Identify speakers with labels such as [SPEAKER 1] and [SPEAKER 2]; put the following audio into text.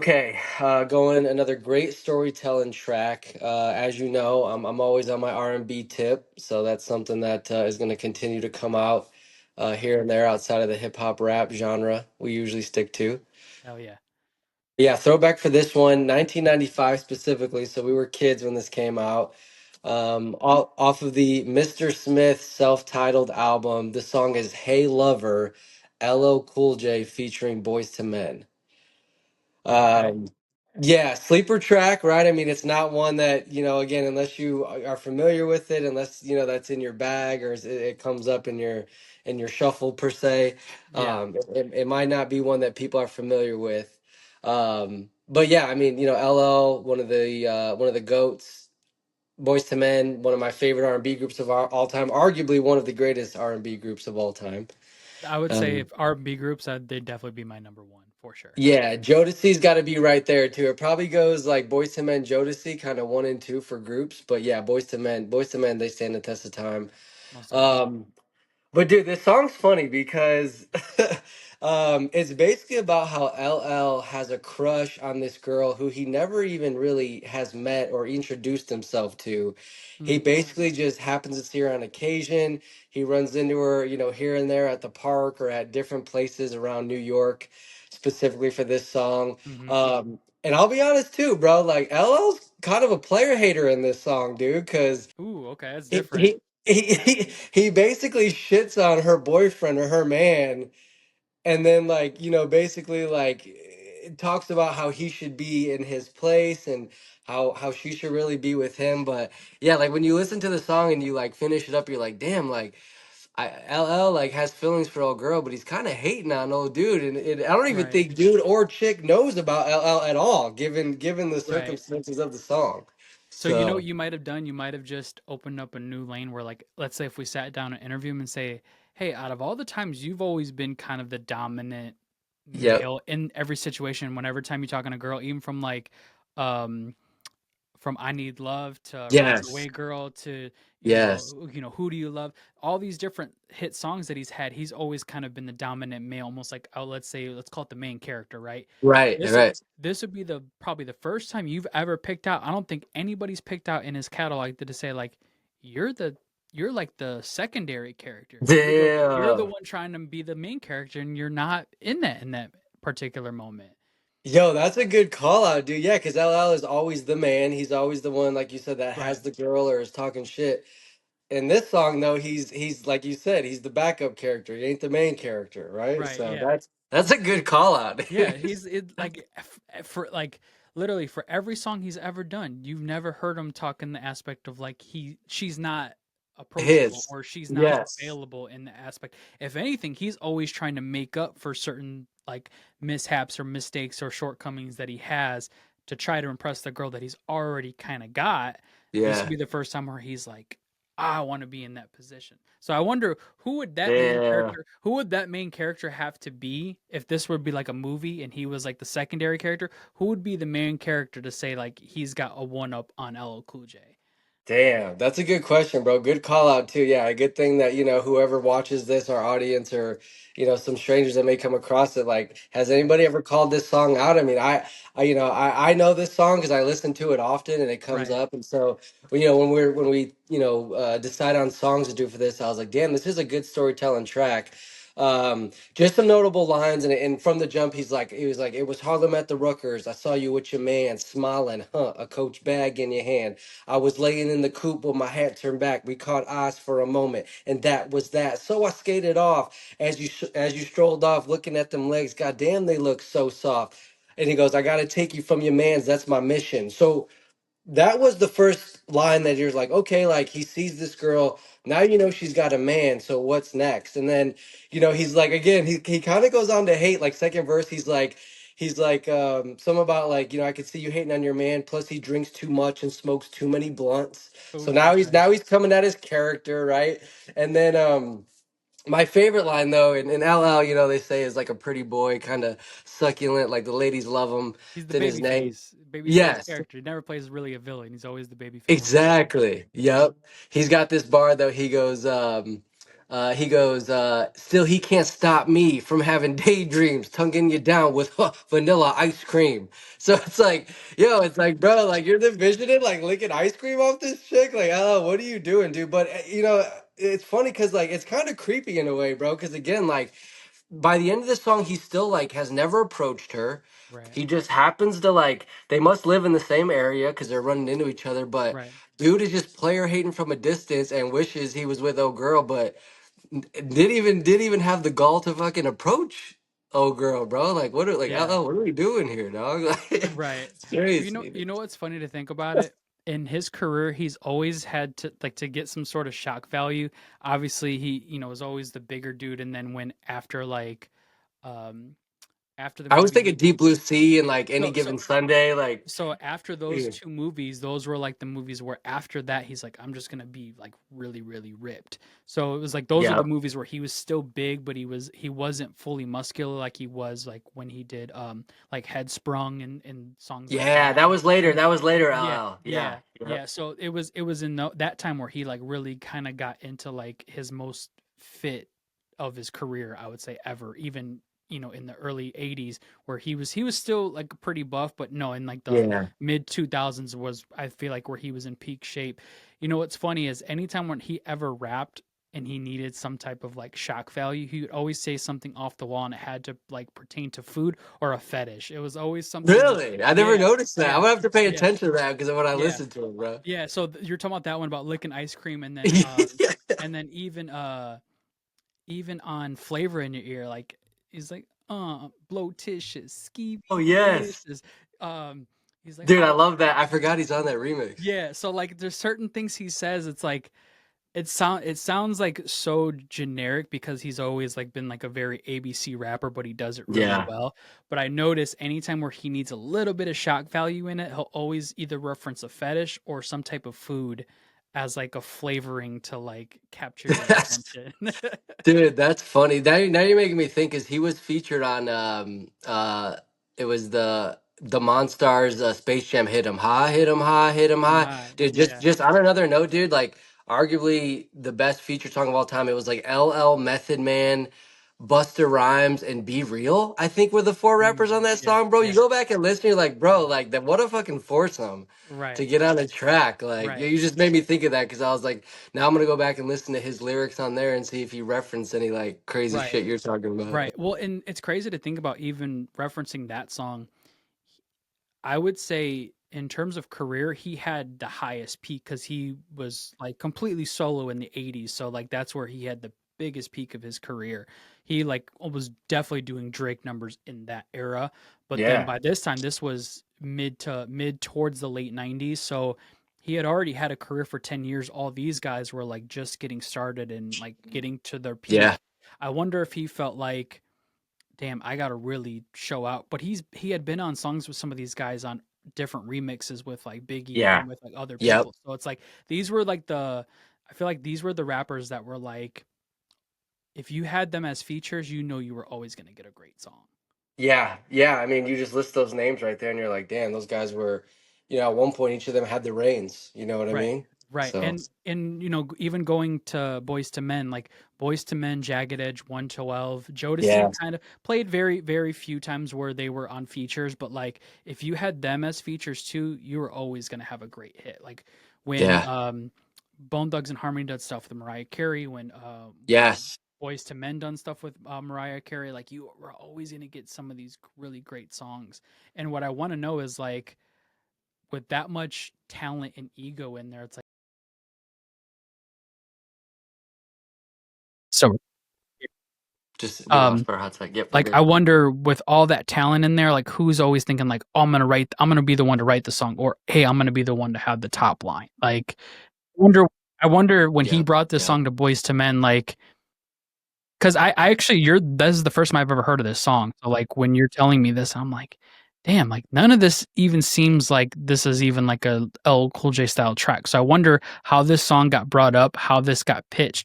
[SPEAKER 1] Okay, going another great storytelling track. As you know, I'm always on my R&B tip, so that's something that is going to continue to come out here and there outside of the hip hop rap genre we usually stick to.
[SPEAKER 2] Hell yeah.
[SPEAKER 1] Yeah, throwback for this one, 1995 specifically. So we were kids when this came out. Off of the Mr. Smith self-titled album, the song is "Hey Lover," LL Cool J featuring Boyz II Men.
[SPEAKER 2] Okay.
[SPEAKER 1] Um, yeah, sleeper track, right? I mean, it's not one that, again, unless you are familiar with it, unless, that's in your bag or it comes up in your shuffle per se,
[SPEAKER 2] Yeah.
[SPEAKER 1] it might not be one that people are familiar with. But yeah, I mean, LL, one of the goats, Boyz II Men, one of my favorite R&B groups of all time, arguably one of the greatest R&B groups of all time.
[SPEAKER 2] I would say
[SPEAKER 1] Um,
[SPEAKER 2] if R&B groups, they'd definitely be my number one for sure.
[SPEAKER 1] Yeah, Jodeci's got to be right there too. It probably goes like Boyz II Men, Jodeci, kind of one and two for groups. But yeah, Boyz II Men, they stand the test of time.
[SPEAKER 2] Most definitely.
[SPEAKER 1] Um, but dude, this song's funny because it's basically about how LL has a crush on this girl who he never even really has met or introduced himself to. He
[SPEAKER 2] Mm,
[SPEAKER 1] basically just happens to see her on occasion. He runs into her, here and there at the park or at different places around New York, specifically for this song.
[SPEAKER 2] hmm
[SPEAKER 1] And I'll be honest too, bro. Like LL's kind of a player hater in this song, dude, because
[SPEAKER 2] Ooh, okay, that's
[SPEAKER 1] he
[SPEAKER 2] different.
[SPEAKER 1] he he basically shits on her boyfriend or her man, and then like basically like talks about how he should be in his place and how she should really be with him. But yeah, like when you listen to the song and you like finish it up, you're like, damn, like LL like has feelings for old girl, but he's kind of hating on old dude, and I don't even
[SPEAKER 2] Right.
[SPEAKER 1] think dude or chick knows about LL at all, given the
[SPEAKER 2] Right.
[SPEAKER 1] circumstances of the song.
[SPEAKER 2] So you know
[SPEAKER 1] So
[SPEAKER 2] what you might have done? You might have just opened up a new lane where, like, let's say if we sat down and interview him and say, "Hey, out of all the times you've always been kind of the dominant
[SPEAKER 1] yep,
[SPEAKER 2] male in every situation, whenever time you're talking to a girl, even um, from I Need Love to Rock Your
[SPEAKER 1] yes,
[SPEAKER 2] Way Girl to
[SPEAKER 1] yes,
[SPEAKER 2] Who Do You Love, all these different hit songs that he's always kind of been the dominant male, almost like, oh, let's call it the main character, right?
[SPEAKER 1] right,
[SPEAKER 2] This
[SPEAKER 1] right.
[SPEAKER 2] this would be the probably the first time you've ever picked out. I don't think anybody's picked out in his catalog to say like you're the you're like the secondary character. You're the
[SPEAKER 1] Damn.
[SPEAKER 2] one trying to be the main character, and you're not in that particular moment.
[SPEAKER 1] Yo, that's a good call out, dude. Yeah, because LL is always the man. He's always the one, like you said, that
[SPEAKER 2] Right.
[SPEAKER 1] has the girl or is talking shit. In this song, though, he's like you said, he's the backup character. He ain't the main character, right?
[SPEAKER 2] Right.
[SPEAKER 1] So
[SPEAKER 2] Yeah.
[SPEAKER 1] that's a good call out.
[SPEAKER 2] Yeah, he's it like for like literally for every song he's ever done, you've never heard him talk in the aspect of like she's not approachable
[SPEAKER 1] His.
[SPEAKER 2] or she's not
[SPEAKER 1] Yes.
[SPEAKER 2] available in the aspect. If anything, he's always trying to make up for certain like mishaps or mistakes or shortcomings that he has to try to impress the girl that he's already kind of got. This would
[SPEAKER 1] Yeah.
[SPEAKER 2] be the first time where he's like, I want to be in that position. So I wonder
[SPEAKER 1] Damn.
[SPEAKER 2] who would that main character have to be if this would be like a movie and he was like the secondary character? Who would be the main character to say like he's got a one up on LL Cool J?
[SPEAKER 1] Damn, that's a good question, bro. Good call out too. Yeah, a good thing that, whoever watches this, our audience or, some strangers that may come across it, like, has
[SPEAKER 2] Right.
[SPEAKER 1] anybody ever called this song out? I mean, I know this song because I listen to it often and it comes
[SPEAKER 2] Right.
[SPEAKER 1] up. And so, when we, decide on songs to do for this, I was like, damn, this is a good storytelling track. Just some notable lines, and from the jump, he was like, it was Harlem at the Ruckers. I saw you with your man smiling, huh? A Coach bag in your hand. I was laying in the coop with my hat turned back. We caught eyes for a moment, and that was that. So I skated off as you strolled off, looking at them legs. God damn, they look so soft. And he goes, I gotta take you from your man's. That's my mission. So that was the first line that you're like, okay, like he sees this girl. Now she's got a man. So what's next? And then, he's like, again, he kind of goes on to hate. Like second verse, some about like, I could see you hating on your man. Plus he drinks too much and smokes too many blunts. So
[SPEAKER 2] Oh,
[SPEAKER 1] now he's
[SPEAKER 2] okay.
[SPEAKER 1] now he's coming at his character, right? And then my favorite line though, in LL, they say is like a pretty boy, kind of succulent, like the ladies love him.
[SPEAKER 2] He's
[SPEAKER 1] It's
[SPEAKER 2] the
[SPEAKER 1] in his
[SPEAKER 2] baby
[SPEAKER 1] name.
[SPEAKER 2] face, baby face
[SPEAKER 1] Yes.
[SPEAKER 2] character. He never plays really a villain. He's always the baby face.
[SPEAKER 1] Exactly. Yep. He's got this bar though. He goes, He goes, still he can't stop me from having daydreams, tonguing you down with vanilla ice cream. So it's like, yo, it's like, bro, like you're envisioning like licking ice cream off this chick. Like, oh, what are you doing, dude? But it's funny because like it's kind of creepy in a way, bro. Because again, like by the end of the song, he still like has never approached her.
[SPEAKER 2] Right.
[SPEAKER 1] He just happens to like they must live in the same area because they're running into each other. But
[SPEAKER 2] Right.
[SPEAKER 1] dude is just player hating from a distance and wishes he was with old girl, but didn't even have the gall to fucking approach old girl, bro. Like what are like
[SPEAKER 2] Yeah.
[SPEAKER 1] what are we doing here, dog? Like,
[SPEAKER 2] Right.
[SPEAKER 1] it's
[SPEAKER 2] You know,
[SPEAKER 1] crazy.
[SPEAKER 2] you know what's funny to think about it? In his career, he's always had to like to get some sort of shock value. Obviously, he, was always the bigger dude, and then when after like um after the
[SPEAKER 1] I was
[SPEAKER 2] movie
[SPEAKER 1] thinking Deep Blue Sea and like any
[SPEAKER 2] so so
[SPEAKER 1] given Sunday, like
[SPEAKER 2] so after those
[SPEAKER 1] yeah.
[SPEAKER 2] two movies, those were like the movies where after that he's like, I'm just gonna be like really, really ripped. So it was like those are the
[SPEAKER 1] Yeah.
[SPEAKER 2] movies where he was still big, but he wasn't fully muscular like he was like when he did like Headsprung and songs like
[SPEAKER 1] Yeah,
[SPEAKER 2] that.
[SPEAKER 1] that was later.
[SPEAKER 2] And
[SPEAKER 1] That was later,
[SPEAKER 2] yeah,
[SPEAKER 1] LL. Yeah.
[SPEAKER 2] yeah,
[SPEAKER 1] Yep.
[SPEAKER 2] yeah. So it was in that time where he like really kind of got into like his most fit of his career, I would say ever. Even in the early '80s, where he was still like pretty buff, but no, in like the
[SPEAKER 1] Yeah.
[SPEAKER 2] mid 2000s was I feel like where he was in peak shape. What's funny is anytime when he ever rapped and he needed some type of like shock value, he would always say something off the wall and it had to like pertain to food or a fetish. It was always something like,
[SPEAKER 1] Really? I never
[SPEAKER 2] yeah,
[SPEAKER 1] noticed that. I'm
[SPEAKER 2] yeah,
[SPEAKER 1] gonna have to pay
[SPEAKER 2] yeah,
[SPEAKER 1] attention to that because of what I
[SPEAKER 2] yeah.
[SPEAKER 1] listened to him, bro.
[SPEAKER 2] Yeah, so you're talking about that one about licking ice cream,
[SPEAKER 1] Yeah.
[SPEAKER 2] and then even on flavor in your ear, like he's like, blowtitious,
[SPEAKER 1] Oh yes.
[SPEAKER 2] skeevy he's like,
[SPEAKER 1] Dude, I
[SPEAKER 2] how
[SPEAKER 1] love that. I forgot he's on that remix.
[SPEAKER 2] yeah, so like there's certain things he says, it's like it sounds like so generic because he's always like been like a very ABC rapper, but he does it really
[SPEAKER 1] Yeah.
[SPEAKER 2] well. But I notice anytime where he needs a little bit of shock value in it, he'll always either reference a fetish or some type of food as like a flavoring to like capture your attention.
[SPEAKER 1] Dude, that's funny. Now you're making me think is he was featured on it was the Monstars Space Jam Hit 'em High, Hit 'em High, Hit 'em
[SPEAKER 2] Him
[SPEAKER 1] High.
[SPEAKER 2] high.
[SPEAKER 1] Dude, just
[SPEAKER 2] Yeah.
[SPEAKER 1] just on another note, dude, like arguably the best featured song of all time. It was like LL Method Man, Buster Rhymes, and Be Real, I think were the four rappers on that
[SPEAKER 2] Yeah.
[SPEAKER 1] song, bro. You
[SPEAKER 2] Yeah.
[SPEAKER 1] go back and listen, you're like, bro, like that what a fucking foursome to
[SPEAKER 2] Right.
[SPEAKER 1] get on a track. Like
[SPEAKER 2] Right.
[SPEAKER 1] you just made me think of that because I was like, now I'm gonna go back and listen to his lyrics on there and see if he referenced any like crazy
[SPEAKER 2] Right.
[SPEAKER 1] shit you're talking about.
[SPEAKER 2] Right. Well, and it's crazy to think about even referencing that song. I would say in terms of career, he had the highest peak because he was like completely solo in the '80s. So like that's where he had the biggest peak of his career. He like was definitely doing Drake numbers in that era. But then
[SPEAKER 1] Yeah,
[SPEAKER 2] by this time, this was mid towards the late '90s. So he had already had a career for 10 years. All these guys were like just getting started and like getting to their
[SPEAKER 1] yeah,
[SPEAKER 2] peak. I wonder if he felt like damn, I gotta really show out. But he had been on songs with some of these guys on different remixes with like Biggie
[SPEAKER 1] yeah,
[SPEAKER 2] and with like other
[SPEAKER 1] yep,
[SPEAKER 2] people. So it's like these were like I feel like these were the rappers that were like, if you had them as features, you were always gonna get a great song.
[SPEAKER 1] yeah, yeah. I mean, you just list those names right there, and you're like, damn, those guys were, at one point each of them had the reins. You know what I
[SPEAKER 2] Right.
[SPEAKER 1] mean?
[SPEAKER 2] Right.
[SPEAKER 1] So
[SPEAKER 2] And even going to Boys to Men, like Boys to Men, Jagged Edge, 112, Jodeci
[SPEAKER 1] yeah,
[SPEAKER 2] kind of played very, very few times where they were on features, but like if you had them as features too, you were always gonna have a great hit. Like when
[SPEAKER 1] yeah,
[SPEAKER 2] Bone Thugs and Harmony did stuff with Mariah Carey, when
[SPEAKER 1] yes,
[SPEAKER 2] Boys to Men done stuff with Mariah Carey, like you were always gonna get some of these really great songs. And what I want to know is like with that much talent and ego in there, it's like so
[SPEAKER 1] just we lost
[SPEAKER 2] um
[SPEAKER 1] for a hot sec. Yep, we're
[SPEAKER 2] like I
[SPEAKER 1] good.
[SPEAKER 2] wonder with all that talent in there, like who's always thinking like, oh, I'm gonna be the one to write the song, or hey, I'm gonna be the one to have the top line. Like wonder I wonder when he
[SPEAKER 1] Yep,
[SPEAKER 2] brought this
[SPEAKER 1] yep.
[SPEAKER 2] song to Boys to Men, like because I actually this is the first time I've ever heard of this song. So like when you're telling me this, I'm like, damn, like none of this even seems like this is even like a L Cool J style track. So I wonder how this song got brought up, how this got pitched.